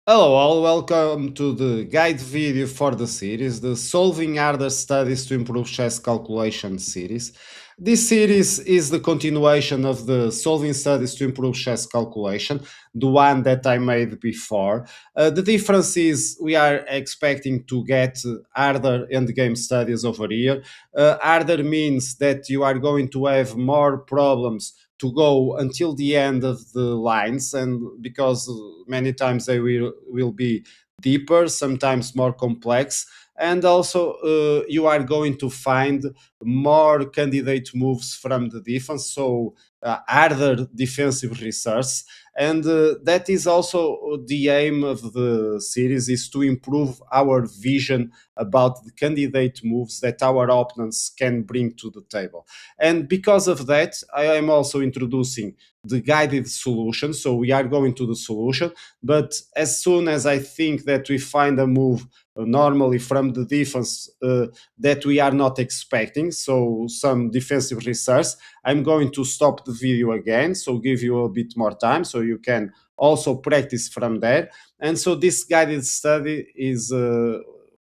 Hello all, welcome to the guide video for the series, the Solving Harder Studies to Improve Chess Calculation series. This series is the continuation of the Solving Studies to Improve Chess Calculation, the one that I made before. The difference is we are expecting to get harder endgame studies over here. Harder means that you are going to have more problems to go until the end of the lines, and because many times they will be deeper, sometimes more complex, and also you are going to find more candidate moves from the defense, so harder defensive research. And that is also the aim of the series, is to improve our vision about the candidate moves that our opponents can bring to the table. And because of that, I am also introducing the guided solution. So we are going to the solution, but as soon as I think that we find a move normally from the defense that we are not expecting, so some defensive research, I'm going to stop the video again, so give you a bit more time so you can also practice from there. And so this guided study is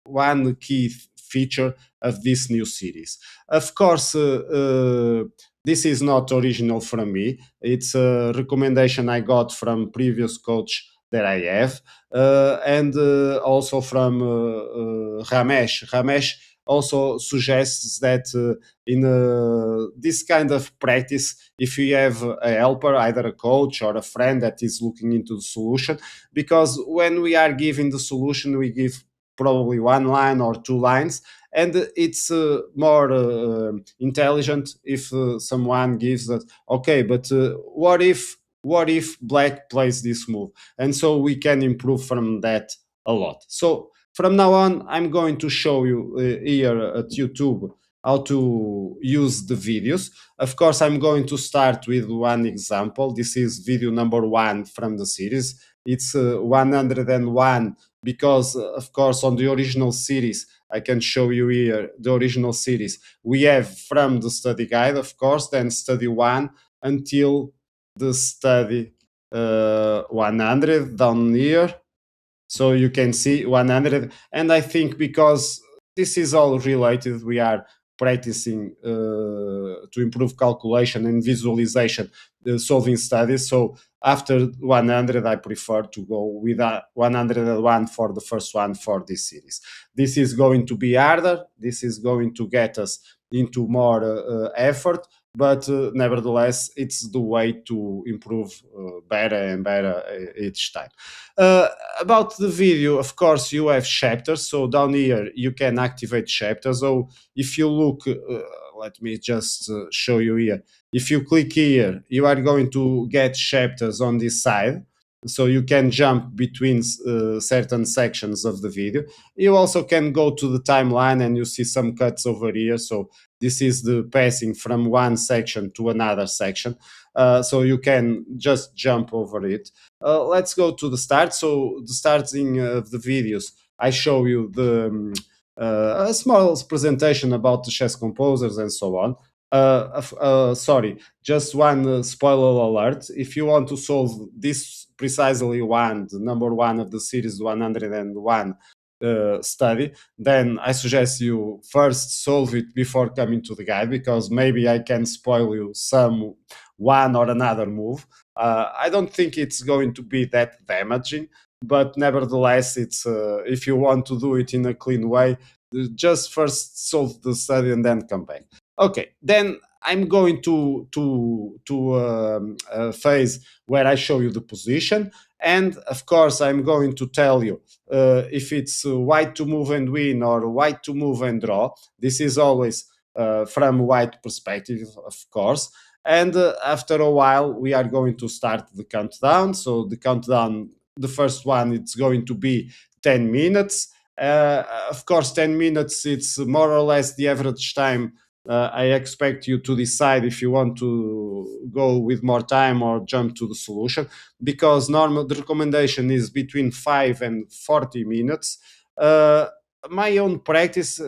one key feature of this new series. Of course, this is not original from me. It's a recommendation I got from previous coach that I have, and also from Ramesh. Ramesh also suggests that in this kind of practice, if you have a helper, either a coach or a friend that is looking into the solution, because when we are giving the solution, we give probably one line or two lines, and it's more intelligent if someone gives that, okay, but what if black plays this move, and so we can improve from that a lot. So from now on, I'm going to show you here at YouTube how to use the videos. Of course, I'm going to start with one example. This is video number one from the series. It's 101 because, of course, on the original series, I can show you here the original series. We have from the study guide, of course, then study one until the study 100 down here. So you can see 100. And I think because this is all related, we are practicing to improve calculation and visualization, solving studies. So after 100, I prefer to go with a 101 for the first one for this series. This is going to be harder. This is going to get us into more effort, but nevertheless, it's the way to improve better and better each time. Uh, about the video, of course, you have chapters. So down here, you can activate chapters. So if you look, let me just show you here. If you click here, you are going to get chapters on this side. So you can jump between certain sections of the video. You also can go to the timeline and you see some cuts over here. So this is the passing from one section to another section. So you can just jump over it. Let's go to the start. So the starting of the videos, I show you the a small presentation about the chess composers and so on. Sorry, just one spoiler alert. If you want to solve this precisely one, the number one of the series 101 study, then I suggest you first solve it before coming to the guide, because maybe I can spoil you some one or another move. I don't think it's going to be that damaging, but nevertheless, it's if you want to do it in a clean way, just first solve the study and then come back. Okay, then I'm going to a phase where I show you the position, and of course I'm going to tell you if it's white to move and win or white to move and draw. This is always from white perspective, of course. And after a while, we are going to start the countdown. So the countdown, the first one, it's going to be 10 minutes. Of course, 10 minutes, it's more or less the average time. I expect you to decide if you want to go with more time or jump to the solution, because normal the recommendation is between 5 and 40 minutes. My own practice,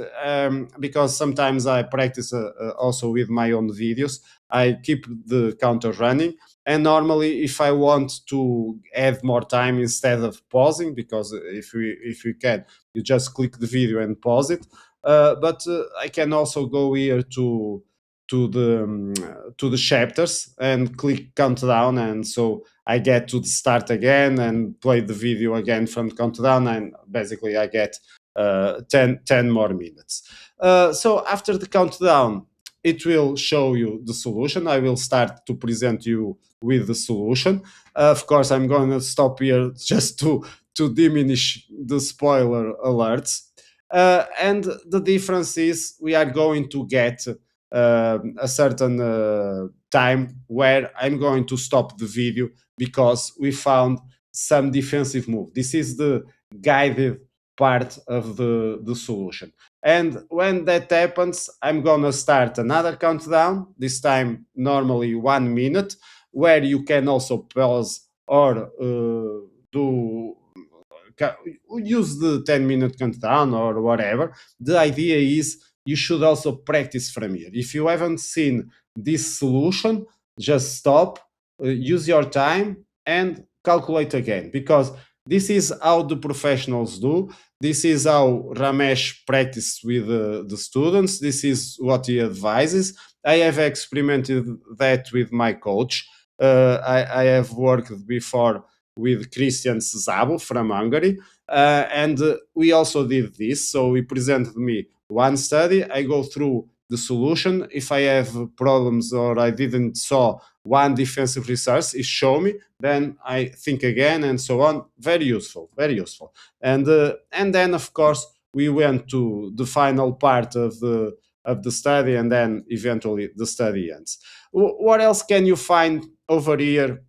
because sometimes I practice also with my own videos, I keep the counter running. And normally, if I want to add more time instead of pausing, because if we can, you just click the video and pause it. But I can also go here to the chapters and click countdown, and so I get to the start again and play the video again from countdown, and basically I get 10 more minutes. So after the countdown, it will show you the solution. I will start to present you with the solution. Of course, I'm going to stop here just to diminish the spoiler alerts. And the difference is we are going to get a certain time where I'm going to stop the video because we found some defensive move. This is the guided part of the solution. And when that happens, I'm gonna start another countdown, this time normally 1 minute, where you can also pause or do use the 10-minute countdown or whatever. The idea is you should also practice from here. If you haven't seen this solution, just stop, use your time, and calculate again, because this is how the professionals do. This is how Ramesh practiced with the students. This is what he advises. I have experimented that with my coach. I have worked before with Christian Szabo from Hungary, and we also did this. So he presented me one study. I go through the solution. If I have problems or I didn't saw one defensive resource, he show me. Then I think again and so on. Very useful, very useful. And then of course we went to the final part of the study, and then eventually the study ends. What else can you find over here?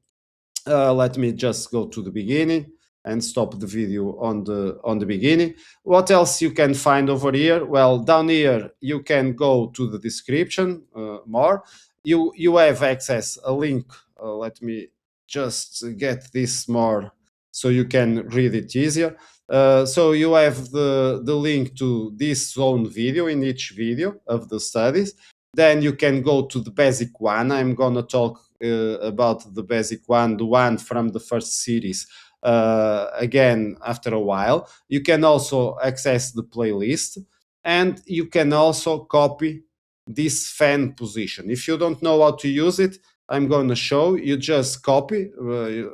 Let me just go to the beginning and stop the video on the beginning. What else you can find over here? Well, down here you can go to the description more. You have access a link. Let me just get this more so you can read it easier. So you have the link to this own video in each video of the studies. Then you can go to the basic one. I'm gonna talk about the basic one, the one from the first series, again after a while. You can also access the playlist, and you can also copy this fan position. If you don't know how to use it, I'm going to show you. Just copy,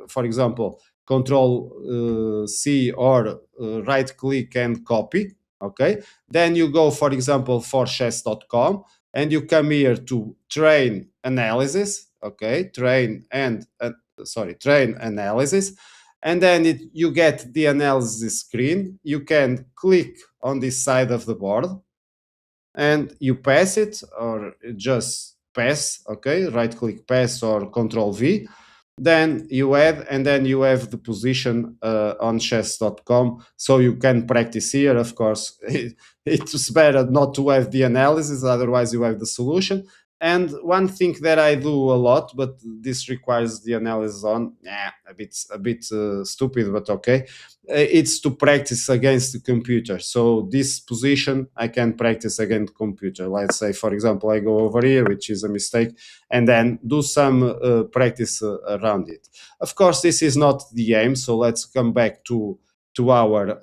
for example, Control C or right click and copy. Okay, then you go, for example, for chess.com, and you come here to train analysis. Okay, train analysis, and then you get the analysis screen. You can click on this side of the board and you pass it, or just pass. Okay, right click pass or Control V. Then you add, and then you have the position on chess.com, so you can practice here. Of course, it's better not to have the analysis, otherwise you have the solution. And one thing that I do a lot, but this requires the analysis on, a bit stupid, but okay. It's to practice against the computer. So this position I can practice against computer. Let's say, for example, I go over here, which is a mistake, and then do some practice around it. Of course, this is not the aim. So let's come back to our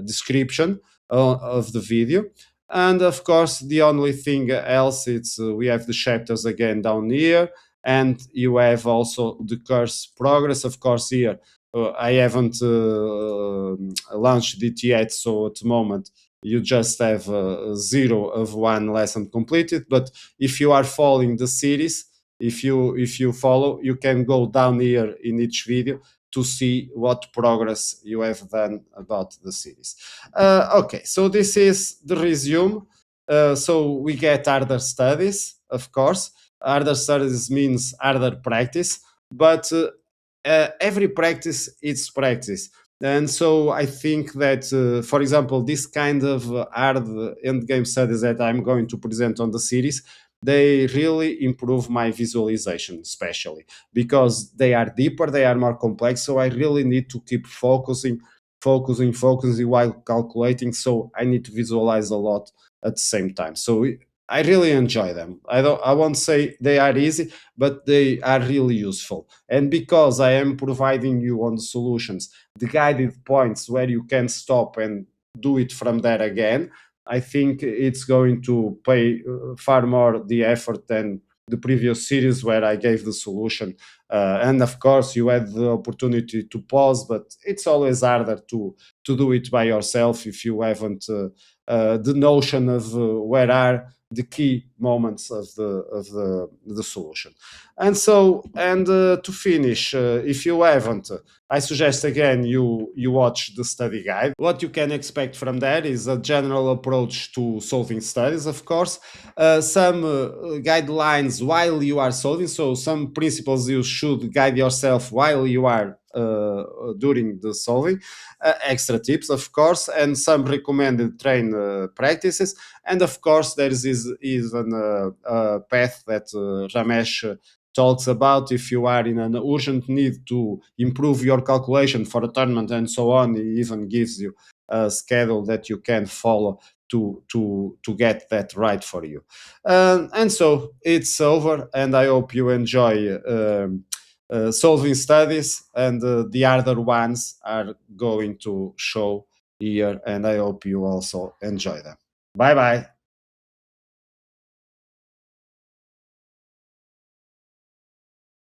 description of the video. And of course, the only thing else, it's we have the chapters again down here, and you have also the course progress. Of course, here I haven't launched it yet, so at the moment you just have 0 of 1 lesson completed. But if you are following the series, if you follow, you can go down here in each video to see what progress you have done about the series. Okay, so this is the resume. So we get harder studies, of course. Harder studies means harder practice, but every practice is practice. And so I think that, for example, this kind of hard endgame studies that I'm going to present on the series, they really improve my visualization, especially because they are deeper, they are more complex. So I really need to keep focusing while calculating. So I need to visualize a lot at the same time. So I really enjoy them. I won't say they are easy, but they are really useful. And because I am providing you on the solutions the guided points where you can stop and do it from there again, I think it's going to pay far more the effort than the previous series where I gave the solution. And of course, you had the opportunity to pause, but it's always harder to do it by yourself if you haven't the notion of where are the key moments of the solution. And so, and to finish, if you haven't, I suggest again you watch the study guide. What you can expect from that is a general approach to solving studies, of course, some guidelines while you are solving. So some principles you should guide yourself while you are during the solving, extra tips, of course, and some recommended train practices. And of course, there is even a path that Ramesh talks about if you are in an urgent need to improve your calculation for a tournament and so on. He even gives you a schedule that you can follow to get that right for you. And so it's over, and I hope you enjoy solving studies, and the other ones are going to show here, and I hope you also enjoy them. Bye bye.